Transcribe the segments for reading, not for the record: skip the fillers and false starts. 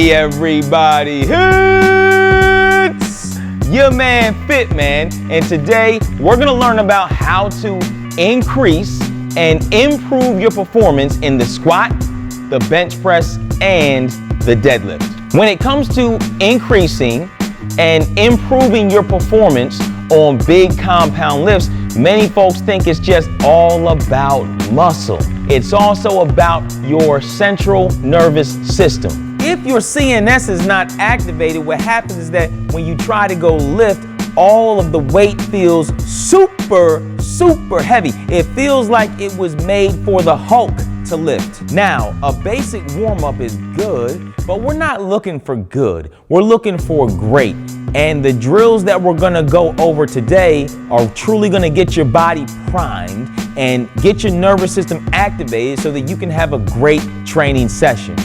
Hey everybody, it's your man Fitman, and today we're gonna learn about how to increase and improve your performance in the squat, the bench press, and the deadlift. When it comes to increasing and improving your performance on big compound lifts, many folks think it's just all about muscle. It's also about your central nervous system. If your CNS is not activated, what happens is that when you try to go lift, all of the weight feels super heavy. It feels like it was made for the Hulk to lift. Now, a basic warm-up is good, but we're not looking for good. We're looking for great. And the drills that we're gonna go over today are truly gonna get your body primed and get your nervous system activated so that you can have a great training session.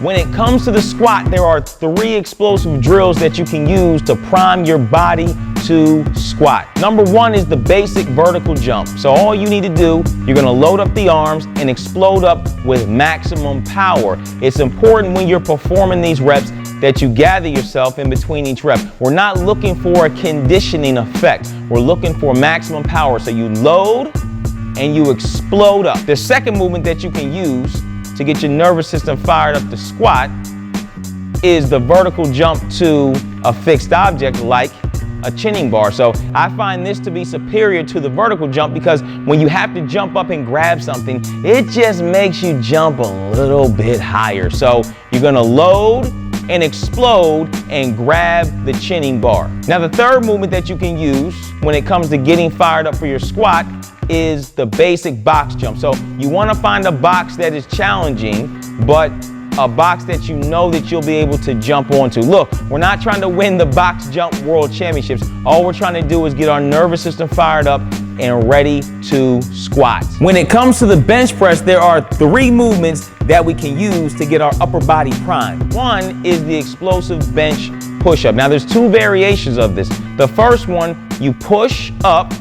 When it comes to the squat, there are 3 explosive drills that you can use to prime your body to squat. Number 1 is the basic vertical jump. So all you need to do, you're gonna load up the arms and explode up with maximum power. It's important when you're performing these reps that you gather yourself in between each rep. We're not looking for a conditioning effect. We're looking for maximum power. So you load and you explode up. The second movement that you can use to get your nervous system fired up to squat is the vertical jump to a fixed object like a chinning bar. So I find this to be superior to the vertical jump because when you have to jump up and grab something, it just makes you jump a little bit higher. So you're gonna load and explode and grab the chinning bar. Now the third movement that you can use when it comes to getting fired up for your squat is the basic box jump. So you want to find a box that is challenging, but a box that you know that you'll be able to jump onto. Look, we're not trying to win the box jump world championships. All we're trying to do is get our nervous system fired up and ready to squat. When it comes to the bench press, there are 3 movements that we can use to get our upper body primed. One is the explosive bench push-up. Now there's 2 variations of this. The first one, you push up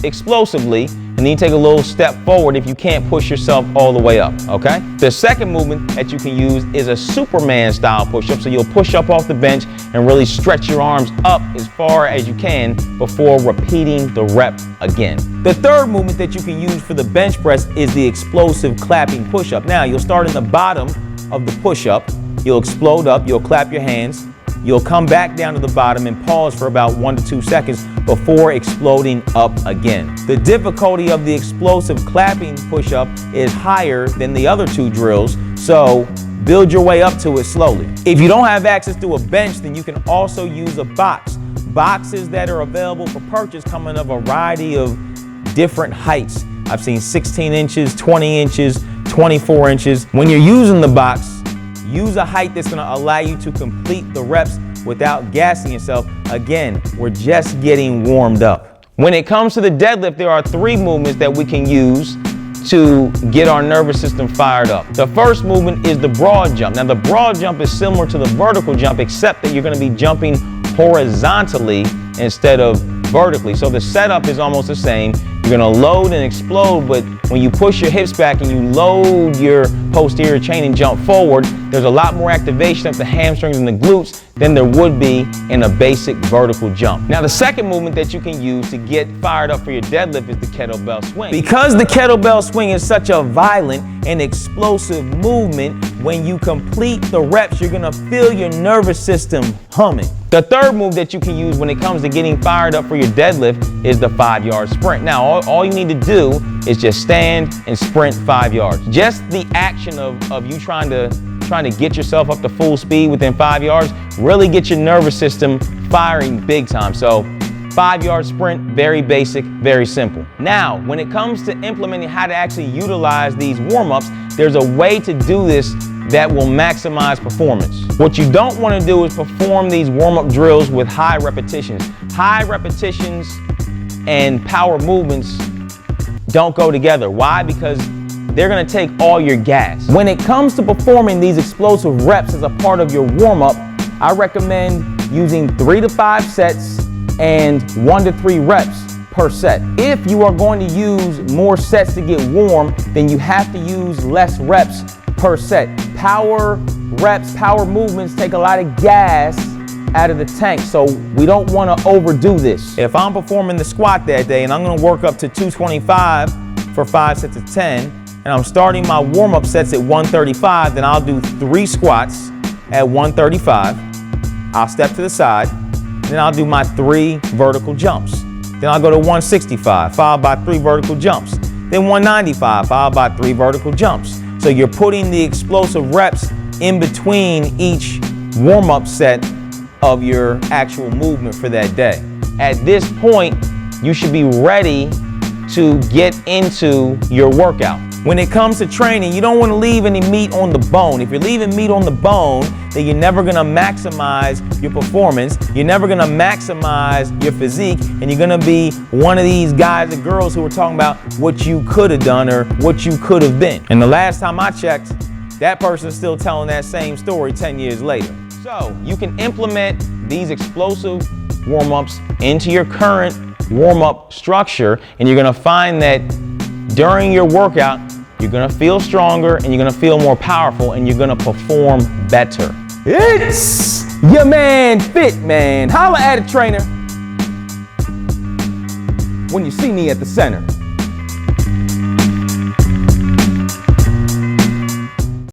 explosively, and then you take a little step forward if you can't push yourself all the way up, okay? The second movement that you can use is a Superman style push-up. So you'll push up off the bench and really stretch your arms up as far as you can before repeating the rep again. The third movement that you can use for the bench press is the explosive clapping push-up. Now you'll start in the bottom of the push-up, you'll explode up, you'll clap your hands, you'll come back down to the bottom and pause for about 1 to 2 seconds before exploding up again. The difficulty of the explosive clapping push-up is higher than the other 2 drills, so build your way up to it slowly. If you don't have access to a bench, then you can also use a box. Boxes that are available for purchase come in a variety of different heights. I've seen 16 inches, 20 inches, 24 inches. When you're using the box, use a height that's gonna allow you to complete the reps without gassing yourself. Again, we're just getting warmed up. When it comes to the deadlift, there are 3 movements that we can use to get our nervous system fired up. The first movement is the broad jump. Now the broad jump is similar to the vertical jump, except that you're gonna be jumping horizontally instead of vertically. So the setup is almost the same. You're gonna load and explode, but when you push your hips back and you load your posterior chain and jump forward, there's a lot more activation of the hamstrings and the glutes than there would be in a basic vertical jump. Now the second movement that you can use to get fired up for your deadlift is the kettlebell swing. Because the kettlebell swing is such a violent and explosive movement, when you complete the reps, you're gonna feel your nervous system humming. The third move that you can use when it comes to getting fired up for your deadlift is the 5-yard sprint. Now, all you need to do is just stand and sprint 5 yards. Just the action of you trying to get yourself up to full speed within 5 yards really get your nervous system firing big time. So 5-yard sprint, very basic, very simple. Now, when it comes to implementing how to actually utilize these warm-ups, there's a way to do this that will maximize performance. What you don't want to do is perform these warm-up drills with high repetitions. High repetitions and power movements don't go together. Why? Because they're gonna take all your gas. When it comes to performing these explosive reps as a part of your warm-up, I recommend using 3 to 5 sets and 1 to 3 reps per set. If you are going to use more sets to get warm, then you have to use less reps per set. Power reps, power movements take a lot of gas out of the tank, so we don't want to overdo this. If I'm performing the squat that day and I'm going to work up to 225 for 5 sets of 10, and I'm starting my warm-up sets at 135, then I'll do 3 squats at 135. I'll step to the side, then I'll do my 3 vertical jumps. Then I'll go to 165, followed by 3 vertical jumps. Then 195, followed by 3 vertical jumps. So you're putting the explosive reps in between each warm-up set of your actual movement for that day. At this point, you should be ready to get into your workout. When it comes to training, you don't want to leave any meat on the bone. If you're leaving meat on the bone, then you're never going to maximize your performance. You're never going to maximize your physique, and you're going to be one of these guys and girls who are talking about what you could have done or what you could have been. And the last time I checked, that person's still telling that same story 10 years later. So you can implement these explosive warm-ups into your current warm-up structure, and you're going to find that during your workout, you're gonna feel stronger and you're gonna feel more powerful and you're gonna perform better. It's your man, Fitman. Holla at a trainer when you see me at the center.